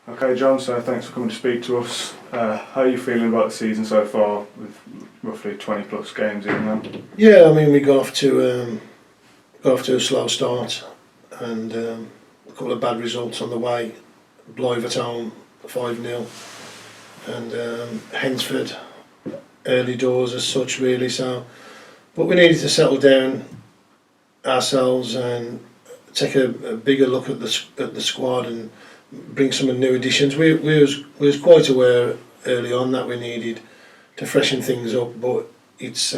Okay, John, so thanks for coming to speak to us. How are you feeling about the season so far, with roughly 20 plus games in now? Yeah, I mean, we got off to a slow start, and a couple of bad results on the way. Blythe at home, 5-0, and Hensford early doors as such, really. So, but we needed to settle down ourselves and take a bigger look at the squad and bring some new additions. We was quite aware early on that we needed to freshen things up, but it's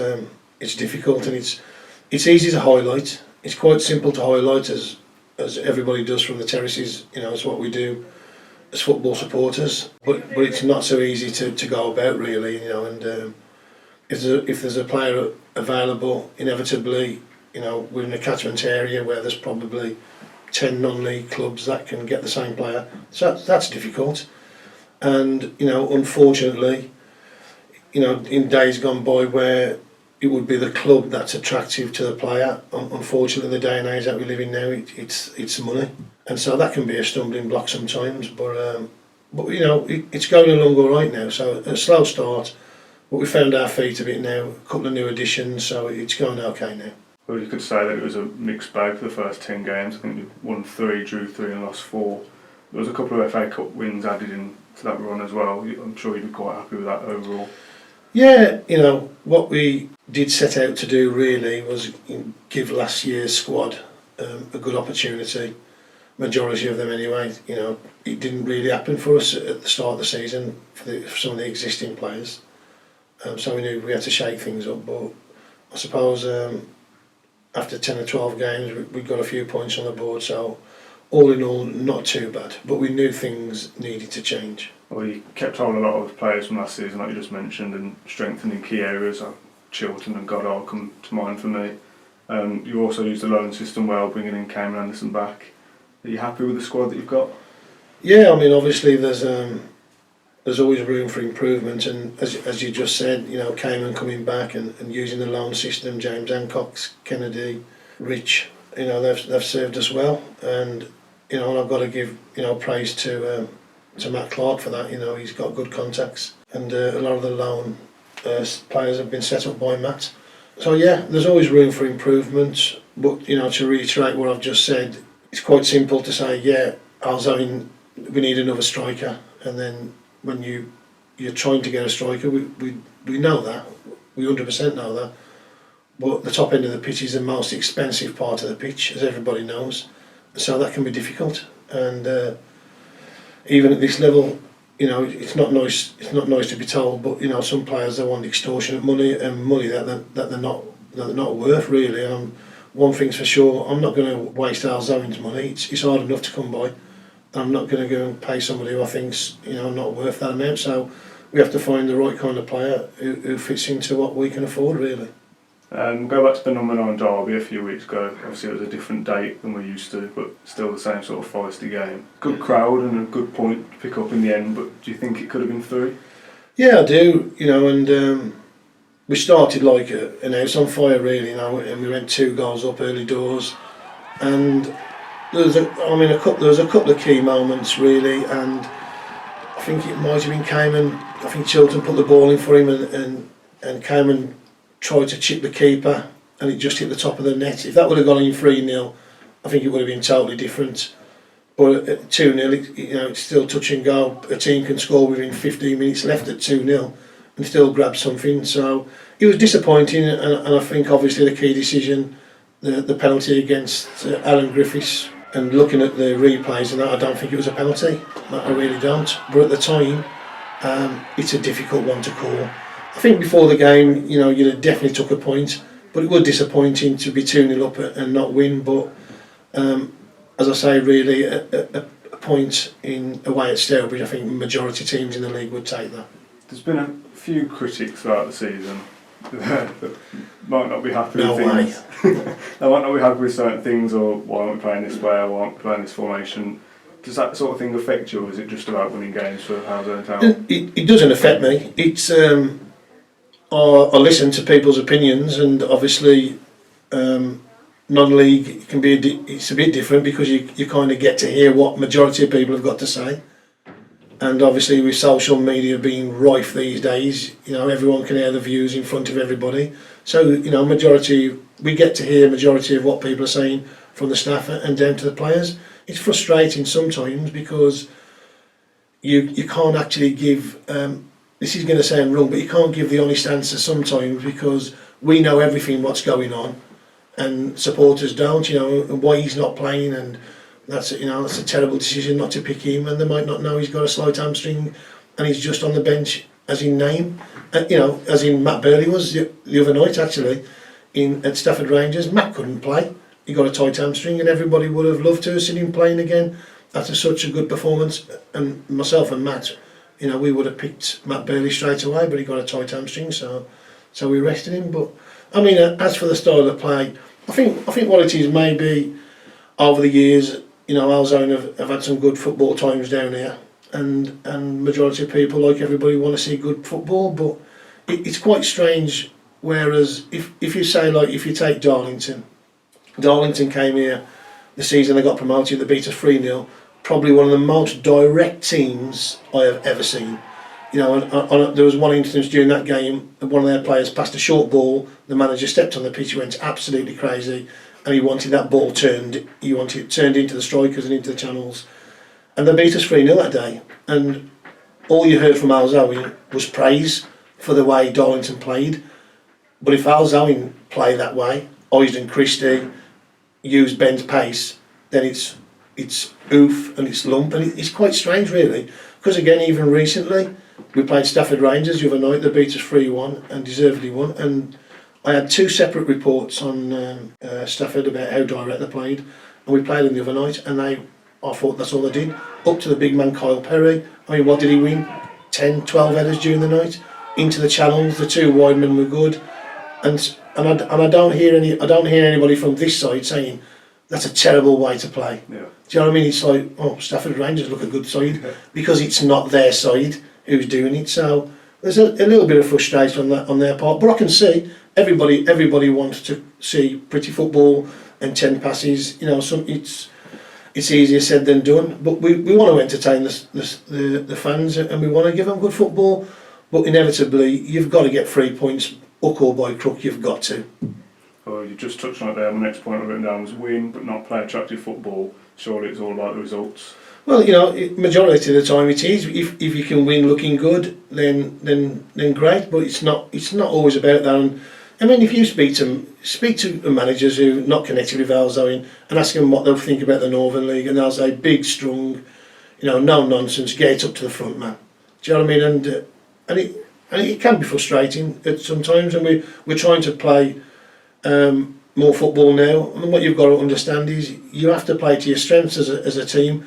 difficult, and it's easy to highlight. It's quite simple to highlight, as everybody does from the terraces. You know, it's what we do as football supporters. But it's not so easy to go about, really. You know, and if there's a player available, inevitably, you know, we're in a catchment area where there's probably 10 non-league clubs that can get the same player. So that's difficult. And, you know, unfortunately, you know, in days gone by where it would be the club that's attractive to the player, unfortunately, in the day and age that we live in now, it's money. And so that can be a stumbling block sometimes. But you know, it's going along all right now. So a slow start, but we found our feet a bit now. A couple of new additions, so it's going okay now. Well, you could say that it was a mixed bag for the first 10 games. I think you won 3, drew 3 and lost 4. There was a couple of FA Cup wins added in to that run as well. I'm sure you'd be quite happy with that overall. Yeah, you know, what we did set out to do really was give last year's squad a good opportunity. Majority of them anyway. You know, it didn't really happen for us at the start of the season for some of the existing players. So we knew we had to shake things up, but I suppose after 10 or 12 games we got a few points on the board, so all in all not too bad, but we knew things needed to change. Well, you kept hold of a lot of players from last season, like you just mentioned, and strengthening key areas like Chilton and Goddard come to mind for me. You also used the loan system well, bringing in Cameron Anderson back. Are you happy with the squad that you've got? Yeah, I mean, obviously there's always room for improvement, and as you just said, you know, Cayman coming back and using the loan system, James Hancock, Kennedy, Rich, you know, they've served us well, and you know, and I've got to give, you know, praise to Matt Clark for that. You know, he's got good contacts, and a lot of the loan players have been set up by Matt. So yeah, there's always room for improvement, but you know, to reiterate what I've just said, it's quite simple to say, yeah, Halesowen, we need another striker, and then when you're trying to get a striker, we know that, we 100% know that, but the top end of the pitch is the most expensive part of the pitch, as everybody knows, so that can be difficult. And even at this level, you know, it's not nice to be told, but you know, some players, they want extortionate money, and money that they're not worth, really. And one thing's for sure, I'm not going to waste Halesowen's money. It's hard enough to come by. I'm not going to go and pay somebody who I think's, you know, not worth that amount. So we have to find the right kind of player who fits into what we can afford, really. Go back to the number 9 derby a few weeks ago. Obviously it was a different date than we're used to, but still the same sort of feisty game. Good crowd and a good point to pick up in the end, but do you think it could have been 3? Yeah, I do. You know, and we started like an house on fire, really. You know, and we went 2 goals up early doors, and there was a couple of key moments, really, and I think it might have been Cayman. I think Chilton put the ball in for him, and Cayman tried to chip the keeper, and it just hit the top of the net. If that would have gone in 3-0, I think it would have been totally different. But at 2-0, you know, it's still touch and go. A team can score within 15 minutes left at 2-0 and still grab something. So it was disappointing, and I think obviously the key decision, the penalty against Alan Griffiths, and looking at the replays and that, I don't think it was a penalty. I really don't. But at the time, it's a difficult one to call. I think before the game, you know, you'd have definitely took a point, but it was disappointing to be 2-0 up and not win. But as I say, really, a point away at Stourbridge, I think majority teams in the league would take that. There's been a few critics throughout the season that might not be happy with things. They might not be happy with certain things, or why aren't we playing this way, or why aren't we playing this formation. Does that sort of thing affect you, or is it just about winning games for Halesowen Town? It doesn't affect me. It's I listen to people's opinions, and obviously non-league can be it's a bit different because you kind of get to hear what majority of people have got to say. And obviously with social media being rife these days, you know, everyone can hear the views in front of everybody. So, you know, we get to hear majority of what people are saying from the staff and down to the players. It's frustrating sometimes because you can't actually give, this is going to sound wrong, but you can't give the honest answer sometimes because we know everything what's going on and supporters don't, you know, and why he's not playing, and that's a terrible decision not to pick him, and they might not know he's got a slight hamstring and he's just on the bench as in name, you know, as in Matt Burley was the other night actually at Stafford Rangers. Matt couldn't play, he got a tight hamstring, and everybody would have loved to have seen him playing again after such a good performance, and myself and Matt, you know, we would have picked Matt Burley straight away, but he got a tight hamstring, so we rested him. But I mean, as for the style of play, I think what it is, maybe over the years, you know, Halesowen have had some good football times down here, and majority of people, like everybody, want to see good football, but it's quite strange. Whereas if you say, like, if you take Darlington came here the season they got promoted, they beat us 3-0, probably one of the most direct teams I have ever seen. You know, and there was one instance during that game, one of their players passed a short ball, the manager stepped on the pitch, he went absolutely crazy, and he wanted that ball turned into the strikers and into the channels. And they beat us 3-0 that day. And all you heard from Halesowen was praise for the way Darlington played. But if Halesowen play that way, Oysden Christie, use Ben's pace, then it's oof and it's lump, and it's quite strange really. Because again, even recently, we played Stafford Rangers the other night, they beat us 3-1 and deservedly won. And I had 2 separate reports on Stafford about how direct they played, and we played them the other night, and I thought that's all they did. Up to the big man Kyle Perry, I mean, what did he win? 10, 12 headers during the night into the channels. The 2 wide men were good, and I don't hear anybody from this side saying that's a terrible way to play. Yeah. Do you know what I mean? It's like, oh, Stafford Rangers look a good side, because it's not their side who's doing it. So there's a little bit of frustration on their part, but I can see everybody wants to see pretty football and 10 passes. You know, it's easier said than done, but we want to entertain the fans, and we want to give them good football. But inevitably, you've got to get 3 points, hook or by crook. You've got to. Oh, you just touched on it there. My next point I've written down was win, but not play attractive football. Surely it's all about the results. Well, you know, majority of the time it is. If you can win looking good, then great. But it's not always about that. And I mean, if you speak to managers who are not connected with Halesowen and ask them what they'll think about the Northern League, and they'll say big, strong, you know, no nonsense, get up to the front, man. Do you know what I mean? And it can be frustrating at sometimes, and we're trying to play more football now. And what you've got to understand is you have to play to your strengths as a team.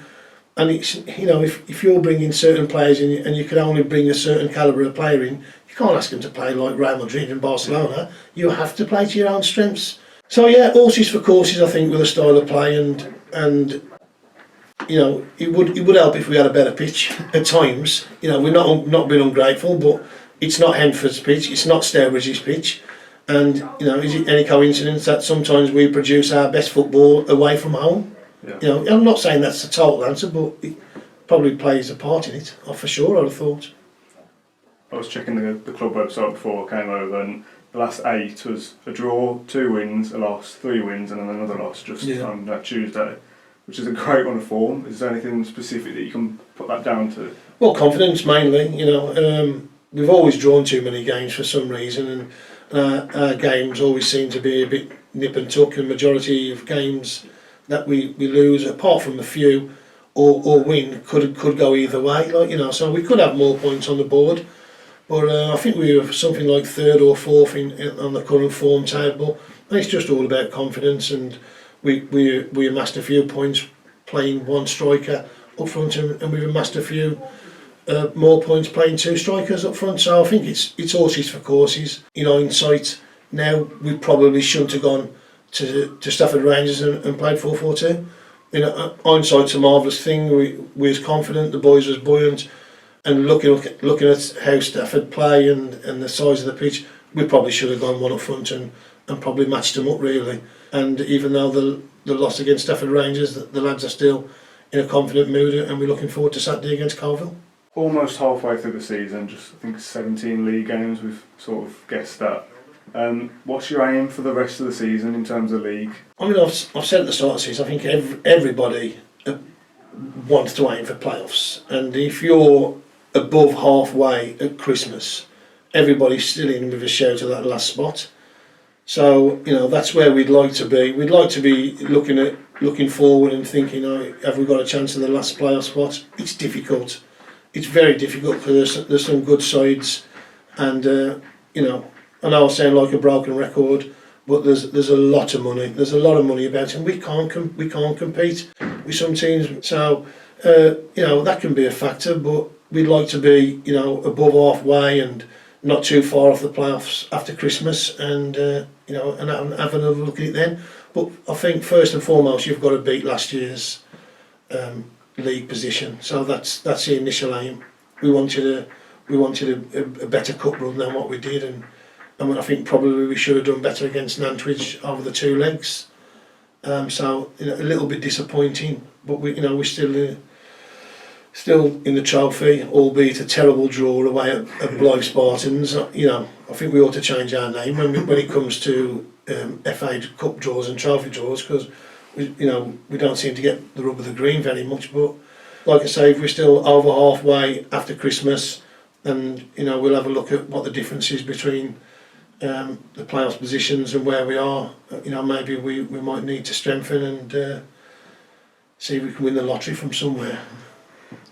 And it's, you know, if you're bringing certain players in and you can only bring a certain calibre of player in, you can't ask them to play like Real Madrid and Barcelona. You have to play to your own strengths. So yeah, horses for courses, I think, with a style of play, and you know, it would help if we had a better pitch at times. You know, we're not being ungrateful, but it's not Henford's pitch, it's not Stourbridge's pitch. And, you know, is it any coincidence that sometimes we produce our best football away from home? Yeah. You know, I'm not saying that's the total answer, but it probably plays a part in it, for sure, I'd have thought. I was checking the club website before I came over, and the last 8 was a draw, 2 wins, a loss, 3 wins, and then another loss just on that Tuesday, which is a great run of form. Is there anything specific that you can put that down to? Well, confidence mainly. You know, we've always drawn too many games for some reason, and our games always seem to be a bit nip and tuck, and majority of games that we lose, apart from a few, or win, could go either way. Like, you know, so we could have more points on the board, but I think we were something like 3rd or 4th on the current form table, and it's just all about confidence. And we amassed a few points playing 1 striker up front, and we've amassed a few more points playing 2 strikers up front. So I think it's horses for courses. In hindsight, now we probably shouldn't have gone to Stafford Rangers and played 4-4-2. You know, hindsight's a marvellous thing. We was confident, the boys was buoyant, and looking at how Stafford play and the size of the pitch, we probably should have gone 1 up front and probably matched them up really. And even though the loss against Stafford Rangers, the lads are still in a confident mood, and we're looking forward to Saturday against Colville. almost halfway through the season, just I think 17 league games we've sort of guessed that. What's your aim for the rest of the season in terms of league? I mean, I've said at the start of the season, I think everybody wants to aim for playoffs, and if you're above halfway at Christmas, everybody's still in with a shout at that last spot. So that's where we'd like to be. We'd like to be looking forward and thinking, have we got a chance of the last playoff spot? It's difficult. It's very difficult because there's some good sides, and I know I sound like a broken record, but there's a lot of money. There's a lot of money about it, and we can't compete with some teams. So that can be a factor, but we'd like to be above halfway and not too far off the playoffs after Christmas, and and have another look at it then. But I think first and foremost you've got to beat last year's league position. So that's the initial aim. We wanted a better cup run than what we did, and I think probably we should have done better against Nantwich over the 2 legs. So a little bit disappointing, but we're still in the trophy, albeit a terrible draw away at Blythe Spartans. I think we ought to change our name when it comes to FA Cup draws and trophy draws, because we don't seem to get the rub of the green very much. But like I say, if we're still over halfway after Christmas, and we'll have a look at what the difference is between the playoff positions and where we are. Maybe we might need to strengthen and see if we can win the lottery from somewhere.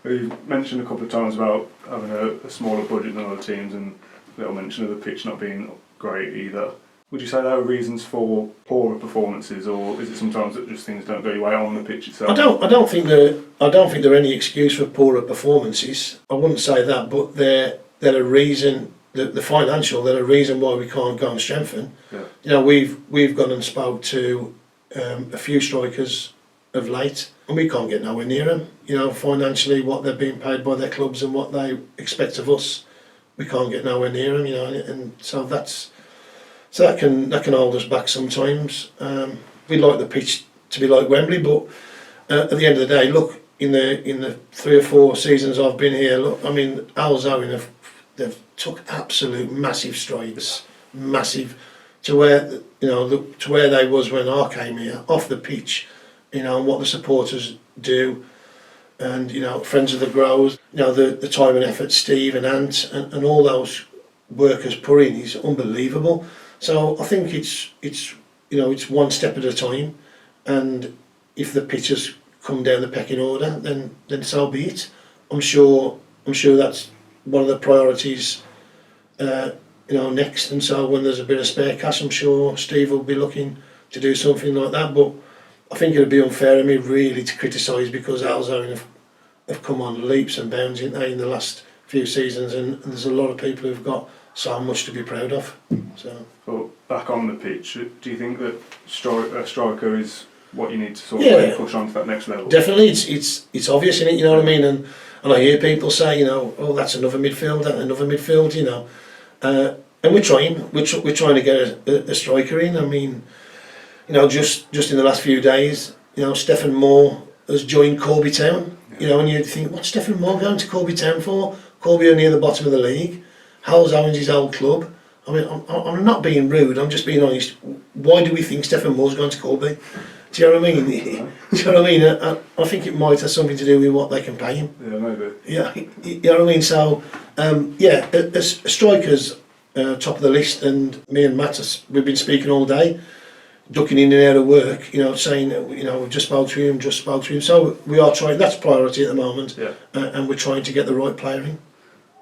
We mentioned a couple of times about having a smaller budget than other teams, and a little mention of the pitch not being great either. Would you say there are reasons for poorer performances, or is it sometimes that just things don't go your way on the pitch itself? I don't think there are any excuse for poorer performances. I wouldn't say that, but they're a reason. The financial, they're a reason why we can't go and strengthen. Yeah. We've gone and spoke to a few strikers of late, and we can't get nowhere near them. Financially, what they're being paid by their clubs and what they expect of us, we can't get nowhere near them. And so that can hold us back sometimes. We'd like the pitch to be like Wembley, but at the end of the day, look, in the 3 or 4 seasons I've been here, look, I mean, Halesowen they've took absolute massive strides, massive, to where to where they was when I came here, off the pitch, and what the supporters do, and friends of the growers, the time and effort Steve and Ant and all those workers put in is unbelievable. So I think it's one step at a time, and if the pitch has come down the pecking order, then so be it. I'm sure that's one of the priorities next, and so when there's a bit of spare cash, I'm sure Steve will be looking to do something like that. But I think it would be unfair of me really to criticise, because Halesowen have come on leaps and bounds in the last few seasons, and there's a lot of people who've got so much to be proud of. So, but back on the pitch, do you think that a striker is what you need to sort of push on to that next level? Definitely, it's obvious in it, what I mean, and I hear people say, oh, that's another midfield, and we're trying to get a striker in. I mean, just in the last few days, Stephen Moore has joined Corby Town, and you'd think, what's Stephen Moore going to Corby Town for? Corby are near the bottom of the league. Halesowen's his old club. I mean, I'm not being rude, I'm just being honest. Why do we think Stephen Moore's going to Corby? Do you know what I mean? Do you know what I mean? I think it might have something to do with what they can pay him. Yeah, maybe. Yeah, you know what I mean? So, as strikers, top of the list, and me and Matt, we've been speaking all day, ducking in and out of work, saying, we've just spoke to him. So we are trying, that's priority at the moment, and we're trying to get the right player in.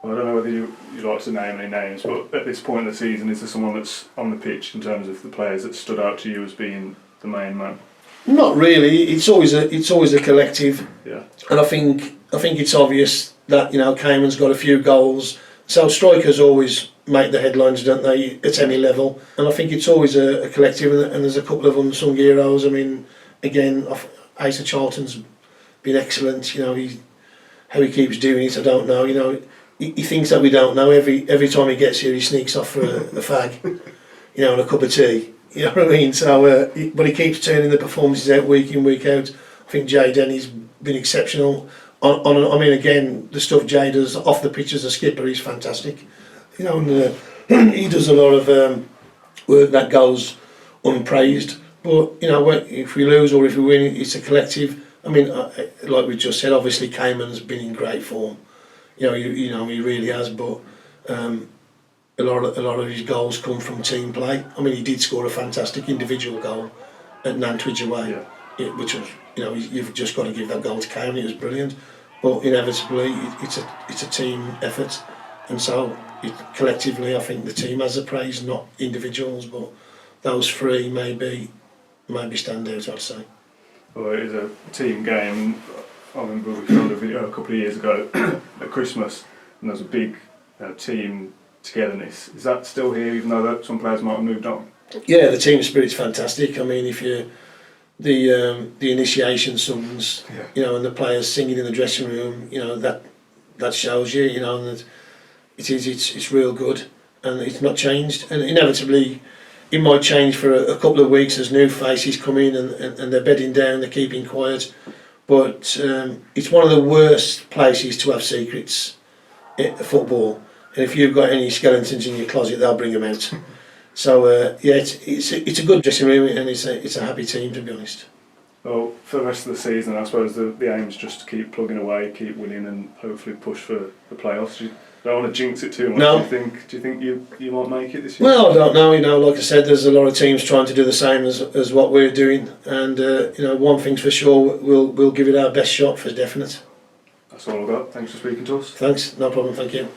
Well, I don't know whether you'd like to name any names, but at this point in the season, is there someone that's on the pitch in terms of the players that stood out to you as being the main man? Not really. It's always a collective. Yeah. And I think it's obvious that Cayman's got a few goals. So strikers always make the headlines, don't they, at any level? And I think it's always a collective. And there's a couple of unsung heroes. I mean, again, Asa Charlton's been excellent. How he keeps doing it, I don't know. He thinks that we don't know. Every time he gets here, he sneaks off for a fag, and a cup of tea. You know what I mean? So, but he keeps turning the performances out week in, week out. I think Jay Denny's been exceptional. I mean, again, the stuff Jay does off the pitch as a skipper is fantastic. You know, and, he does a lot of work that goes unpraised. But you know, if we lose or if we win, it's a collective. I mean, like we just said, obviously Cayman's been in great form. You know, he really has. But a lot of his goals come from team play. I mean, he did score a fantastic individual goal at Nantwich away, which was, you know, you've just got to give that goal to Cayman. It was brilliant. But inevitably, it's a team effort, and so collectively, I think the team has the praise, not individuals. But those three maybe stand out, I'd say. Well, it is a team game. I remember we filmed a video a couple of years ago at Christmas, and there was a big team togetherness. Is that still here, even though that some players might have moved on? Yeah, the team spirit's fantastic. I mean, if you the initiation songs, you know, and the players singing in the dressing room, you know, that shows you, you know, that it's real good, and it's not changed. And inevitably, it might change for a couple of weeks as new faces come in and they're bedding down, they're keeping quiet. But it's one of the worst places to have secrets in football. And if you've got any skeletons in your closet, they'll bring them out. So yeah, it's a good dressing room, and it's a happy team, to be honest. Well, for the rest of the season, I suppose the aim is just to keep plugging away, keep winning, and hopefully push for the playoffs. You don't want to jinx it too much. No. Do you think you might make it this year? Well, I don't know. You know, like I said, there's a lot of teams trying to do the same as what we're doing, and you know, one thing's for sure, we'll give it our best shot for definite. That's all I've got. Thanks for speaking to us. Thanks, no problem. Thank you.